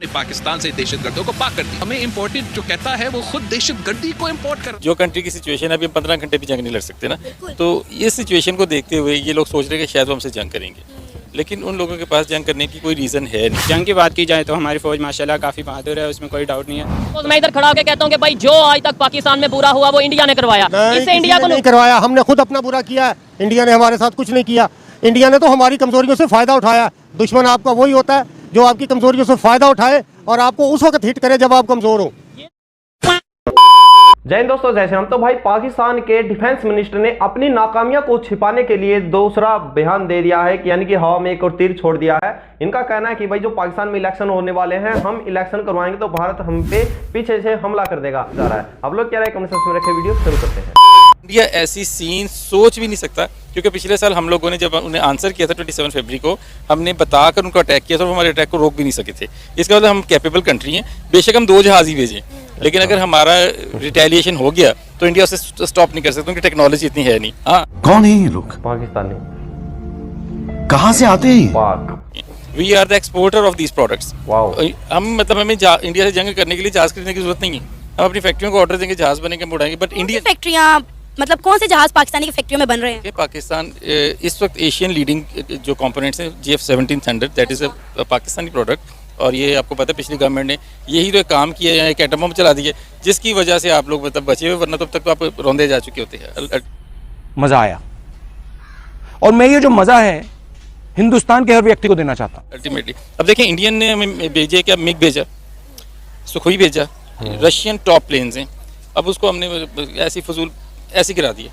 पाकिस्तान से दहशतगर्दों को पाक कर दी। हमें इम्पोर्टेड जो कहता है वो खुद दहशतगर्दी को इम्पोर्ट कर। जो कंट्री की सिचुएशन है अभी हम 15 घंटे भी जंग नहीं लड़ सकते ना, तो ये सिचुएशन को देखते हुए ये लोग सोच रहे हैं कि शायद वो हमसे जंग करेंगे, लेकिन उन लोगों के पास जंग करने की कोई रीज़न है नहीं। जंग की बात की जाए तो हमारी फौज माशाल्लाह काफ़ी बहादुर है, उसमें कोई डाउट नहीं है। तो मैं इधर खड़ा होकर कहता हूँ कि भाई जो आज तक पाकिस्तान में बुरा हुआ वो इंडिया ने करवाया, इससे इंडिया को नहीं करवाया। हमने खुद अपना बुरा किया है, इंडिया ने हमारे साथ कुछ नहीं किया। इंडिया ने तो हमारी कमजोरियों से फ़ायदा उठाया। दुश्मन आपका वही होता है जो आपकी कमजोरियों से फ़ायदा उठाए और आपको उस वक्त हिट करे जब आप कमज़ोर हो। जय हिंद दोस्तों, जैसे हम तो भाई पाकिस्तान के डिफेंस मिनिस्टर ने अपनी नाकामियों को छिपाने के लिए दूसरा बयान दे दिया है कि यानी कि हवा में एक और तीर छोड़ दिया है। इनका कहना है कि भाई जो पाकिस्तान में इलेक्शन होने वाले हैं, हम इलेक्शन करवाएंगे तो भारत हम पे पीछे से हमला कर देगा जा रहा है। आप लोग क्या राय कमेंट सेक्शन में रखे, वीडियो शुरू करते हैं। इंडिया ऐसी सीन सोच भी नहीं सकता, क्योंकि पिछले साल हम लोगों ने जब उन्हें आंसर किया था 27 फरवरी को, हमने बताकर उनको अटैक किया था, वो हमारे अटैक को रोक भी नहीं सके थे। इसका मतलब हम कैपेबल कंट्री हैं। बेशक हम 2 जहाज ही भेजें, लेकिन अगर हमारा रिटेलिएशन हो गया तो इंडिया उसे स्टॉप नहीं कर सकता, उनकी टेक्नोलॉजी इतनी है नहीं। हाँ, कौन है ये लोग? पाकिस्तानी। कहाँ से आते हैं? पाक। We are the exporter of these products. हम मतलब हमें इंडिया से जंग करने के लिए जहाज खरीदने की जरूरत नहीं है। हम अपनी फैक्ट्रियों को ऑर्डर देंगे, जहाज बनेंगे, उड़ाएंगे। बट इंडिया फैक्ट्रियाँ मतलब कौन से जहाज पाकिस्तानी की फैक्ट्रियों में बन रहे हैं? पाकिस्तान इस वक्त एशियन लीडिंग जो कंपोनेंट्स हैं, GF-17 thunder, that is a Pakistani product. और ये आपको पता है पिछली गवर्नमेंट ने यही तो काम किया है, एक एटम बम चला दिया, जिसकी वजह से आप लोग मतलब बचे हुए, वरना तब तक तो आप रौंदे जा चुके होते हैं। मज़ा आया, और मैं ये जो मज़ा है हिंदुस्तान के हर व्यक्ति को देना चाहता हूँ अल्टीमेटली। अब देखें, इंडियन ने हमें भेजे, क्या मिग भेजा, सुखोई भेजा, रशियन टॉप प्लेन्स हैं। अब उसको हमने ऐसी फजूल ऐसे गिरा दिया,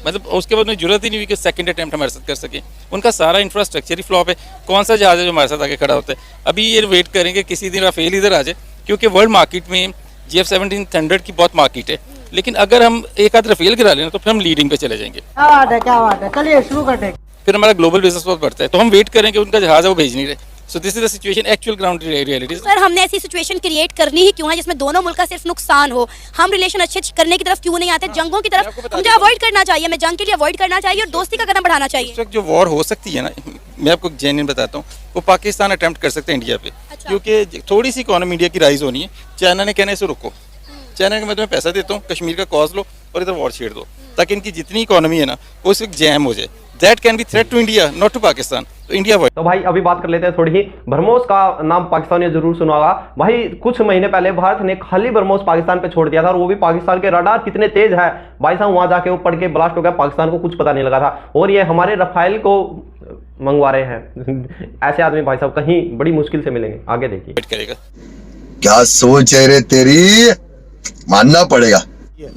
मतलब उसके बाद उन्हें जरूरत ही नहीं हुई कि सेकंड अटेम्प्ट हमारे साथ कर सके। उनका सारा इंफ्रास्ट्रक्चर ही फ्लॉप है। कौन सा जहाज है जो हमारे साथ आगे खड़ा होता है? अभी ये वेट करेंगे किसी दिन राफेल इधर आ जाए, क्योंकि वर्ल्ड मार्केट में GF-17 थंडर की बहुत मार्केट है। लेकिन अगर हम एक आध राफेल गिरा लेना तो फिर हम लीडिंग पे चले जाएंगे। क्या बात है, चलिए शुरू करते हैं। फिर हमारा ग्लोबल बिजनेस बहुत बढ़ता है, तो हम वेट करेंगे, उनका जहाज है वो भेज नहीं रहे। So this is the situation, actual ground reality. Sir, हमने ऐसी सिचुएशन क्रिएट करनी ही क्यों है जिसमें दोनों मुल्क का सिर्फ नुकसान हो? हम रिलेशन अच्छे करने की तरफ क्यों नहीं आते? जंगों की तरफ मुझे अवॉइड करना चाहिए, मैं जंग के लिए अवॉइड करना चाहिए और दोस्ती का कदम बढ़ाना चाहिए। इस वक्त जो वॉर हो सकती है ना, मैं आपको जेन्युइन बताता हूँ, वो पाकिस्तान अटेम्प्ट कर सकते हैं इंडिया पे। क्योंकि थोड़ी सी इकोनॉमी इंडिया की राइज होनी है। चाइना ने कहना है इसे रुको, चाइना ने मैं तुम्हें पैसा देता हूँ, कश्मीर का कॉज लो और इधर वॉर छेड़ दो, ताकि इनकी जितनी इकोनॉमी है ना वो सिर्फ जैम हो जाए। That can be threat to India, not to Pakistan. तो इंडिया वो। तो भाई अभी बात कर लेते हैं थोड़ी ही। ब्रह्मोस का नाम पाकिस्तानियों जरूर सुना होगा भाई। कुछ महीने पहले भारत ने खाली ब्रह्मोस पाकिस्तान पे छोड़ दिया था, और वो भी पाकिस्तान के रडार कितने तेज है भाई साहब, वहां जाके वो पड़ के ब्लास्ट हो गया, पाकिस्तान को कुछ पता नहीं लगा था। और ये हमारे रफाइल को मंगवा रहे हैं। ऐसे आदमी भाई साहब कहीं बड़ी मुश्किल से मिलेंगे, आगे देखिए। करेगा क्या सोच है रे तेरी, मानना पड़ेगा।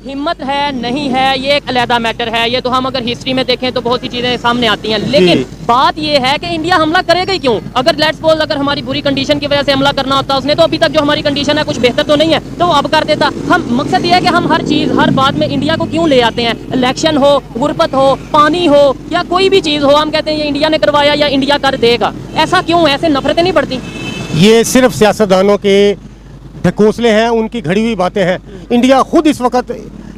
हिम्मत है नहीं है ये एक अलहदा मैटर है। ये तो हम अगर हिस्ट्री में देखें तो बहुत सी चीजें सामने आती हैं, लेकिन बात ये है कि इंडिया हमला करेगा ही क्यों? अगर लेट्स सपोज अगर हमारी बुरी कंडीशन की वजह से हमला करना होता, उसने तो अभी तक जो हमारी कंडीशन है कुछ बेहतर तो नहीं है, तो अब कर देता। हम मकसद ये है कि हम हर चीज हर बात में इंडिया को क्यों ले आते हैं? इलेक्शन हो, गुरबत हो, पानी हो, या कोई भी चीज हो, हम कहते हैं ये इंडिया ने करवाया या इंडिया कर देगा। ऐसा क्यों? ऐसे नफरतें नहीं बढ़ती? ये सिर्फ सियासतदानों के ढकोसले हैं, उनकी घड़ी हुई बातें हैं। इंडिया खुद इस वक्त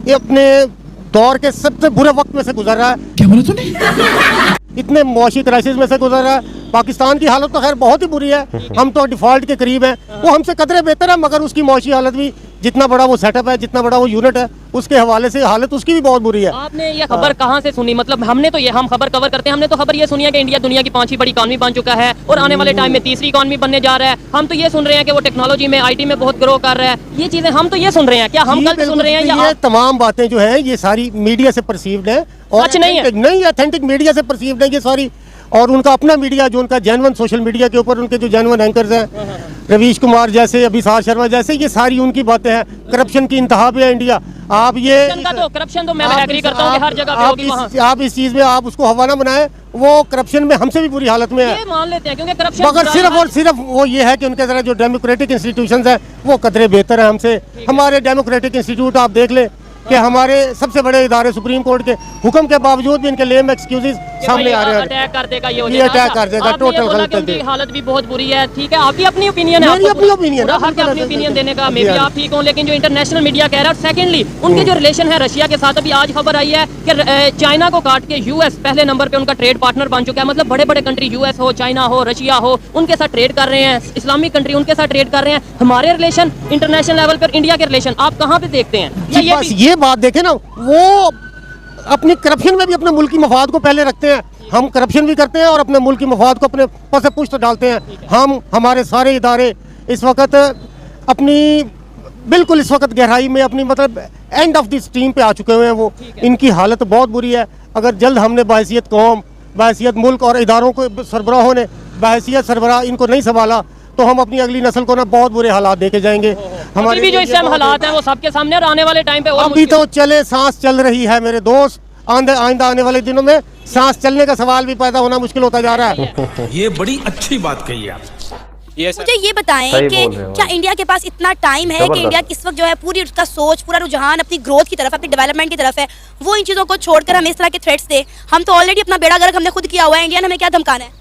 ये अपने दौर के सबसे बुरे वक्त में से गुजर रहा है। क्या बोला तूने? इतने मुआशी क्राइसिस में से गुजर रहा है। पाकिस्तान की हालत तो खैर बहुत ही बुरी है, हम तो डिफॉल्ट के करीब हैं। वो हमसे कदरे बेहतर है, मगर उसकी मुआशी हालत भी, जितना बड़ा वो सेटअप है, जितना बड़ा वो यूनिट है, उसके हवाले से हालत उसकी भी बहुत बुरी है। आपने ये खबर कहाँ से सुनी? मतलब हमने तो ये, हम खबर कवर करते हैं, हमने तो खबर ये सुनी है कि इंडिया दुनिया की 5वीं बड़ी इकॉनमी बन चुका है और आने वाले टाइम में 3री इकॉनमी बनने जा रहा है। हम तो ये सुन रहे हैं कि वो टेक्नोलॉजी में, IT में बहुत ग्रो कर रहा है। ये चीजें हम तो ये सुन रहे हैं, क्या हम गलत सुन रहे हैं? ये तमाम बातें जो है ये सारी मीडिया से परसीव्ड है, और सच नहीं है, नहीं ऑथेंटिक मीडिया से परसीव्ड है ये सारी। और उनका अपना मीडिया जो उनका जेन्युइन सोशल मीडिया के ऊपर उनके जो जेन्युइन एंकर्स हैं, रवीश कुमार जैसे, अभिसार शर्मा जैसे, ये सारी उनकी बातें हैं। करप्शन की इंतहा पे है इंडिया। आप ये करप्शन तो मैं एग्री करता हूं कि हर जगह पे होगी वहां। आप इस चीज में आप उसको हवा ना बनाएं, वो करप्शन में हमसे भी बुरी हालत में है, ये मान लेते हैं, क्योंकि करप्शन मगर सिर्फ और सिर्फ वो ये है कि उनके जरा जो डेमोक्रेटिक इंस्टीट्यूशंस हैं वो कदरे बेहतर है हमसे। हमारे डेमोक्रेटिक इंस्टीट्यूट आप देख ले, कि हमारे सबसे बड़े इदारे सुप्रीम कोर्ट के हुक्म के बावजूद भी इनके लेम एक्सक्यूजेस सामने आ रहे हैं। अटैक कर देगा ये अटैक कर देगा, टोटल गलत कर देगा। हालत भी बहुत बुरी है, ठीक है, आपकी अपनी ओपिनियन है, मेरी अपनी ओपिनियन है, हक है अपनी ओपिनियन देने का, मे बी आप ठीक हो, लेकिन जो इंटरनेशनल मीडिया कह रहा है, सेकेंडली उनके जो रिलेशन है रशिया के साथ, अभी आज खबर आई है कि चाइना को काट के यूएस पहले नंबर पे उनका ट्रेड पार्टनर बन चुका है। मतलब बड़े बड़े कंट्री, यूएस हो, चाइना हो, रशिया हो, उनके साथ ट्रेड कर रहे हैं, इस्लामिक कंट्री उनके साथ ट्रेड कर रहे हैं। हमारे रिलेशन इंटरनेशनल लेवल पर, इंडिया के रिलेशन आप कहाँ पे देखते हैं? या ये बात देखें ना, वो अपनी करप्शन में भी अपने मुल्क की मफाद को पहले रखते हैं। हम करप्शन भी करते हैं और अपने मुल्क की मफाद को अपने पसे पुश्त डालते हैं। हमारे सारे इदारे इस वक्त अपनी बिल्कुल इस वक्त गहराई में अपनी मतलब एंड ऑफ द स्ट्रीम पे आ चुके हुए हैं। वो इनकी हालत बहुत बुरी है। अगर जल्द हमने बहैसियत कौम, बहैसियत मुल्क और इदारों को सरबराहों ने बहैसियत सरबराह इनको नहीं संभाला तो हम अपनी अगली नस्ल को ना बहुत बुरे हालात देके जाएंगे। हमारे भी जो इस टाइम हालात हैं वो सबके सामने, और आने वाले टाइम पे और अभी तो चले सांस चल रही है मेरे दोस्त, आइंदा आने वाले दिनों में सांस चलने का सवाल भी पैदा होना मुश्किल होता जा रहा है। ये बड़ी अच्छी बात कही आप। मुझे ये बताएं कि क्या इंडिया के पास इतना टाइम है कि इंडिया इस वक्त जो है पूरी उसका सोच, पूरा रुझान अपनी ग्रोथ की तरफ, अपनी डेवलपमेंट की तरफ है, वो इन चीज़ों को छोड़कर हमें इस तरह के थ्रेट्स दे? हम तो ऑलरेडी अपना बेड़ा गर्क हमने खुद किया हुआ है, इंडिया ने हमें क्या धमकाना है?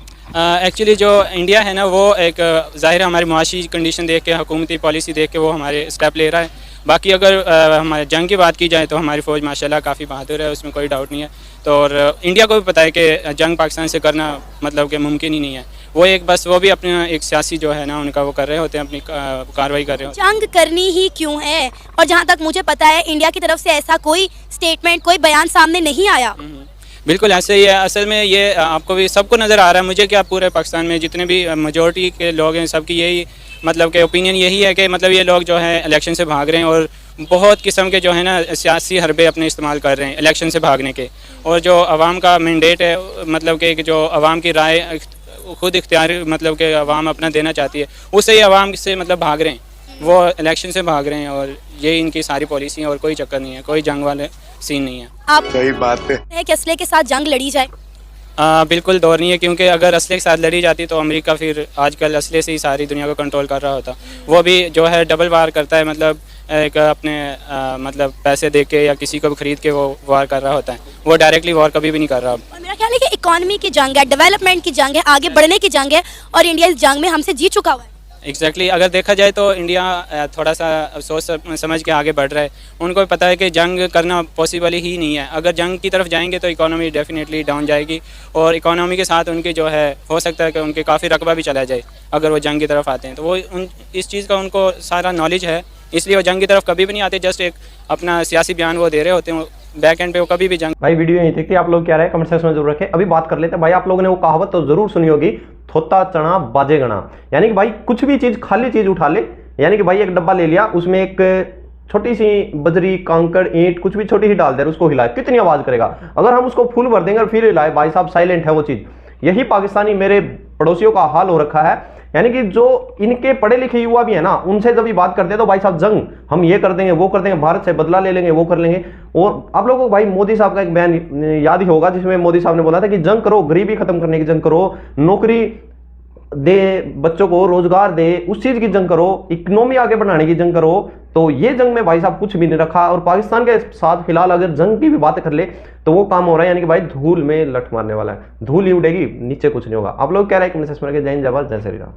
एक्चुअली जो इंडिया है ना, वो एक ज़ाहिर हमारी मुआशी कंडीशन देख के, हुकूमती पॉलिसी देख के वो हमारे स्टेप ले रहा है। बाकी अगर हमारे जंग की बात की जाए तो हमारी फ़ौज माशाल्लाह काफ़ी बहादुर है, उसमें कोई डाउट नहीं है। तो और इंडिया को भी पता है कि जंग पाकिस्तान से करना मतलब कि मुमकिन ही नहीं है। वो एक बस वो भी अपना एक सियासी जो है ना उनका वो कर रहे होते हैं, अपनी कार्रवाई कर रहे होते हैं। जंग करनी ही क्यों है? और जहाँ तक मुझे पता है इंडिया की तरफ से ऐसा कोई स्टेटमेंट, कोई बयान सामने नहीं आया। बिल्कुल ऐसे ही है। असल में ये आपको भी सबको नज़र आ रहा है, मुझे क्या पूरे पाकिस्तान में जितने भी मेजॉरिटी के लोग हैं सबकी यही मतलब के ओपिनियन यही है कि मतलब ये लोग जो है इलेक्शन से भाग रहे हैं और बहुत किस्म के जो है ना सियासी हरबे अपने इस्तेमाल कर रहे हैं इलेक्शन से भागने के। और जो आवाम का मैंडेट है, मतलब कि जो आवाम की राय खुद इख्तियार मतलब कि आवाम अपना देना चाहती है, उससे ही आवाम से मतलब भाग रहे हैं, वो इलेक्शन से भाग रहे हैं। और ये इनकी सारी पॉलिसी है और कोई चक्कर नहीं है, कोई जंग वाले सीन नहीं है। आप सही बात है कि असले के साथ जंग लड़ी जाए? बिल्कुल दौर नहीं है, क्योंकि अगर असले के साथ लड़ी जाती तो अमेरिका फिर आजकल असले से ही सारी दुनिया को कंट्रोल कर रहा होता। वो भी जो है डबल वार करता है, मतलब एक अपने मतलब पैसे दे के या किसी को भी खरीद के वो वार कर रहा होता है, वो डायरेक्टली वार कभी भी नहीं कर रहा। और मेरा ख्याल है कि इकोनॉमी की जंग है, डेवलपमेंट की जंग है, आगे बढ़ने की जंग है, और इंडिया इस जंग में हमसे जीत चुका हुआ है। एग्जैक्टली अगर देखा जाए तो इंडिया थोड़ा सा सोच समझ के आगे बढ़ रहा है। उनको भी पता है कि जंग करना पॉसिबल ही नहीं है। अगर जंग की तरफ जाएंगे तो इकोनॉमी डेफिनेटली डाउन जाएगी, और इकोनॉमी के साथ उनकी जो है हो सकता है कि उनके काफ़ी रकबा भी चला जाए अगर वो जंग की तरफ आते हैं। तो वो इस चीज़ का उनको सारा नॉलेज है, इसलिए वो जंग की तरफ कभी भी नहीं आते। जस्ट एक अपना सियासी बयान वो दे रहे होते हैं, बैक एंड पे वो कभी भी जंग। भाई वीडियो यहीं तक थी, आप लोग क्या रहे कमेंट सेक्शन में जरूर रखें। अभी बात कर लेते हैं भाई, आप लोगों ने वो कहावत तो जरूर सुनी होगी, थोता चना बाजे गणा। यानी कि भाई कुछ भी चीज, खाली चीज उठा ले, यानी कि भाई एक डब्बा ले लिया, उसमें एक छोटी सी बजरी, कांकड़, ईंट कुछ भी छोटी ही डाल दे, उसको हिलाए, कितनी आवाज करेगा? अगर हम उसको फुल भर देंगे और फिर हिलाए, भाई साहब साइलेंट है वो चीज। यही पाकिस्तानी मेरे पड़ोसियों का हाल हो रखा है। यानी कि जो इनके पढ़े लिखे युवा भी है ना, उनसे जब ये बात करते हैं तो भाई साहब जंग हम ये कर देंगे, वो कर देंगे, भारत से बदला ले लेंगे, वो कर लेंगे। और आप लोगों को भाई मोदी साहब का एक बयान याद ही होगा, जिसमें मोदी साहब ने बोला था कि जंग करो, गरीबी खत्म करने की जंग करो, नौकरी दे, बच्चों को रोजगार दे, उस चीज की जंग करो, इकोनॉमी आगे बढ़ाने की जंग करो। तो ये जंग में भाई साहब कुछ भी नहीं रखा। और पाकिस्तान के साथ फिलहाल अगर जंग की भी बातें कर ले तो वो काम हो रहा है, यानी कि भाई धूल में लठ मारने वाला है, धूल ही उड़ेगी, नीचे कुछ नहीं होगा। आप लोग क्या राय कमेंट सेक्शन में? जय हिंद, जय भारत, जय श्री राम।